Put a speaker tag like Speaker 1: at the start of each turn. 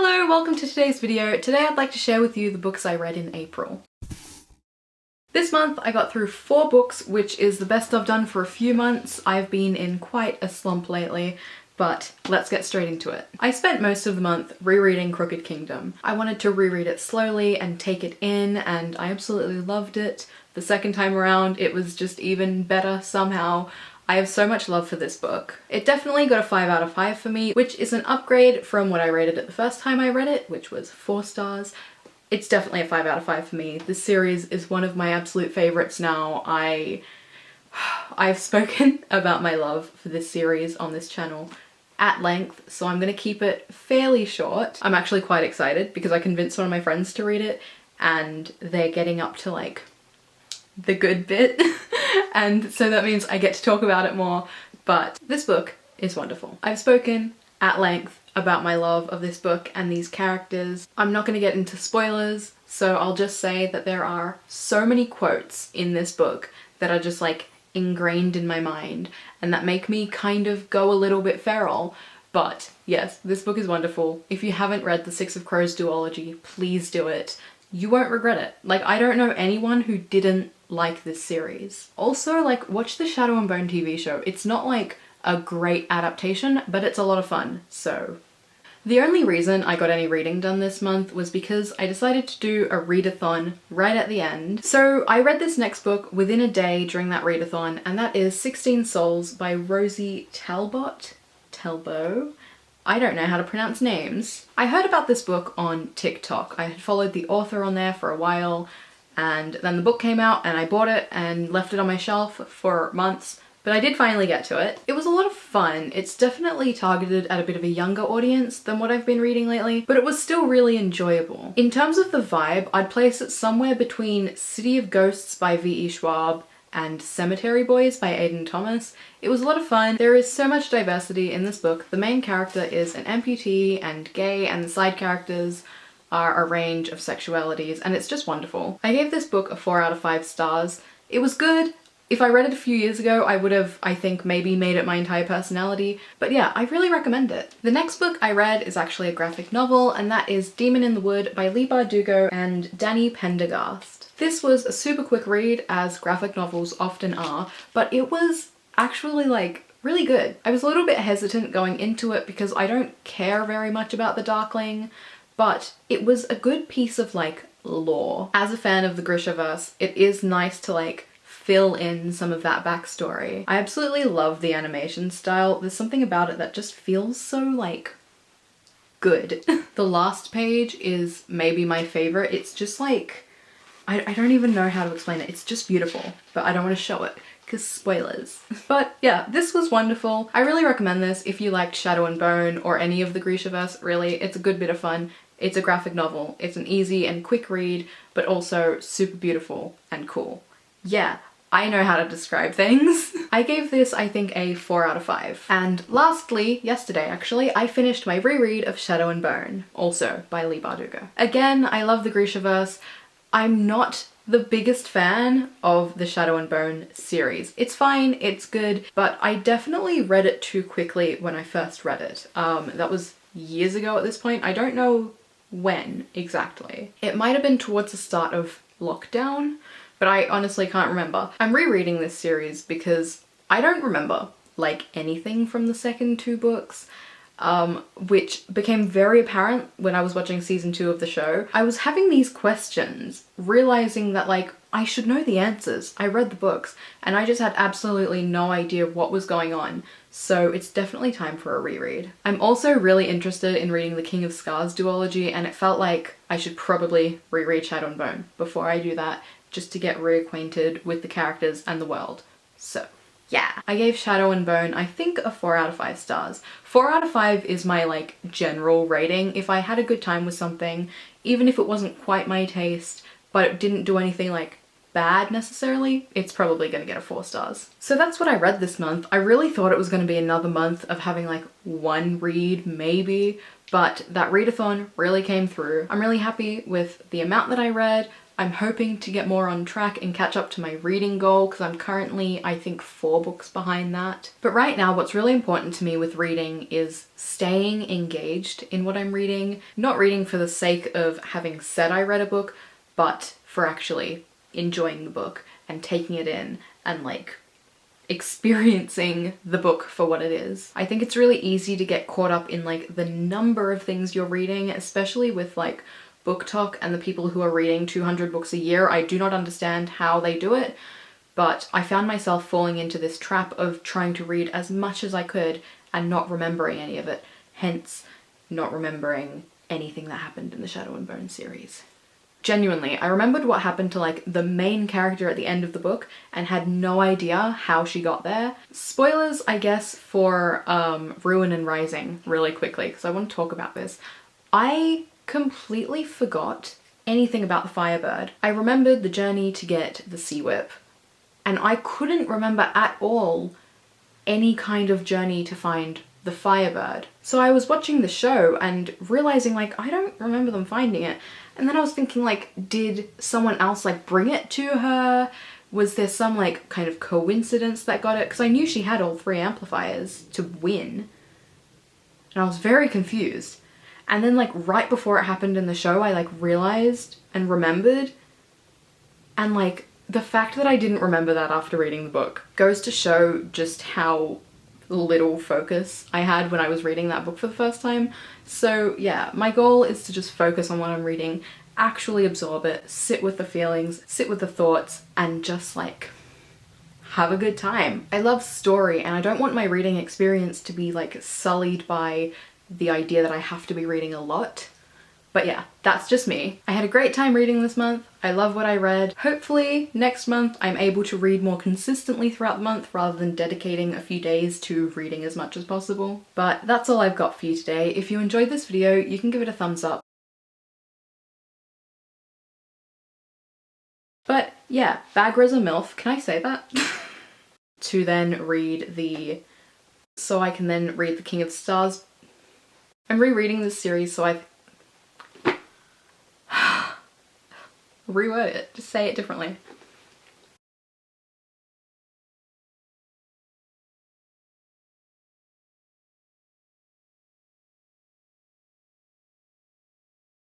Speaker 1: Hello, welcome to today's video. Today I'd like to share with you the books I read in April. This month I got through 4 books, which is the best I've done for a few months. I've been in quite a slump lately, but let's get straight into it. I spent most of the month rereading Crooked Kingdom. I wanted to reread it slowly and take it in, and I absolutely loved it. The second time around it was just even better somehow. I have so much love for this book. It definitely got a 5 out of 5 for me, which is an upgrade from what I rated it the first time I read it, which was 4 stars. It's definitely a 5 out of 5 for me. This series is one of my absolute favorites now. I've spoken about my love for this series on this channel at length, so I'm gonna keep it fairly short. I'm actually quite excited because I convinced one of my friends to read it and they're getting up to like the good bit and so that means I get to talk about it more, but this book is wonderful. I've spoken at length about my love of this book and these characters. I'm not going to get into spoilers, so I'll just say that there are so many quotes in this book that are just like ingrained in my mind and that make me kind of go a little bit feral. But yes, this book is wonderful. If you haven't read the Six of Crows duology, please do it. You won't regret it. Like, I don't know anyone who didn't like this series. Also, like, watch the Shadow and Bone TV show. It's not like a great adaptation, but it's a lot of fun, so. The only reason I got any reading done this month was because I decided to do a readathon right at the end. So I read this next book within a day during that readathon, and that is 16 Souls by Rosie Talbot? Talbot? I don't know how to pronounce names. I heard about this book on TikTok. I had followed the author on there for a while, and then the book came out and I bought it and left it on my shelf for months, but I did finally get to it. It was a lot of fun. It's definitely targeted at a bit of a younger audience than what I've been reading lately, but it was still really enjoyable. In terms of the vibe, I'd place it somewhere between City of Ghosts by V.E. Schwab and Cemetery Boys by Aidan Thomas. It was a lot of fun. There is so much diversity in this book. The main character is an amputee and gay, and the side characters are a range of sexualities, and it's just wonderful. I gave this book a 4 out of 5 stars. It was good. If I read it a few years ago, I would have, I think, maybe made it my entire personality, but yeah, I really recommend it. The next book I read is actually a graphic novel, and that is Demon in the Wood by Leigh Bardugo and Danny Pendergast. This was a super quick read, as graphic novels often are, but it was actually like really good. I was a little bit hesitant going into it because I don't care very much about the Darkling, but it was a good piece of like lore. As a fan of the Grishaverse, it is nice to like fill in some of that backstory. I absolutely love the animation style. There's something about it that just feels so like good. The last page is maybe my favorite. It's just like, I don't even know how to explain it. It's just beautiful, but I don't want to show it because spoilers. But yeah, this was wonderful. I really recommend this if you liked Shadow and Bone or any of the Grishaverse, really. It's a good bit of fun. It's a graphic novel. It's an easy and quick read, but also super beautiful and cool. Yeah, I know how to describe things. I gave this, I think, a 4 out of 5. And lastly, yesterday actually, I finished my reread of Shadow and Bone, also by Leigh Bardugo. Again, I love the Grishaverse. I'm not the biggest fan of the Shadow and Bone series. It's fine, it's good, but I definitely read it too quickly when I first read it. That was years ago at this point. I don't know when exactly. It might have been towards the start of lockdown, but I honestly can't remember. I'm rereading this series because I don't remember like anything from the second 2 books. Which became very apparent when I was watching season 2 of the show. I was having these questions, realizing that like I should know the answers. I read the books and I just had absolutely no idea what was going on. So it's definitely time for a reread. I'm also really interested in reading the King of Scars duology, and it felt like I should probably reread Shadow and Bone before I do that, just to get reacquainted with the characters and the world. So yeah, I gave Shadow and Bone, I think, a 4 out of 5 stars. 4 out of 5 is my like general rating. If I had a good time with something, even if it wasn't quite my taste, but it didn't do anything like bad necessarily, it's probably gonna get a 4 stars. So that's what I read this month. I really thought it was gonna be another month of having like one read maybe, but that readathon really came through. I'm really happy with the amount that I read, I'm hoping to get more on track and catch up to my reading goal because I'm currently, I think, 4 books behind that. But right now, what's really important to me with reading is staying engaged in what I'm reading. Not reading for the sake of having said I read a book, but for actually enjoying the book and taking it in and like experiencing the book for what it is. I think it's really easy to get caught up in like the number of things you're reading, especially with like BookTok and the people who are reading 200 books a year. I do not understand how they do it, but I found myself falling into this trap of trying to read as much as I could and not remembering any of it, hence not remembering anything that happened in the Shadow and Bone series. Genuinely, I remembered what happened to like the main character at the end of the book and had no idea how she got there. Spoilers, I guess, for Ruin and Rising really quickly, because I want to talk about this. I completely forgot anything about the Firebird. I remembered the journey to get the Sea Whip, and I couldn't remember at all any kind of journey to find the Firebird. So I was watching the show and realizing like I don't remember them finding it, and then I was thinking like, did someone else like bring it to her? Was there some like kind of coincidence that got it? Because I knew she had all 3 amplifiers to win, and I was very confused. And then like right before it happened in the show, I like realized and remembered, and like the fact that I didn't remember that after reading the book goes to show just how little focus I had when I was reading that book for the first time. So yeah, my goal is to just focus on what I'm reading, actually absorb it, sit with the feelings, sit with the thoughts, and just like have a good time. I love story, and I don't want my reading experience to be like sullied by the idea that I have to be reading a lot. But yeah, that's just me. I had a great time reading this month. I love what I read. Hopefully next month I'm able to read more consistently throughout the month rather than dedicating a few days to reading as much as possible. But that's all I've got for you today. If you enjoyed this video, you can give it a thumbs up. But yeah, Bagra's a MILF. Can I say that? To then read the... So I can then read The King of Stars. I'm rereading this series, so I've reword it, just say it differently.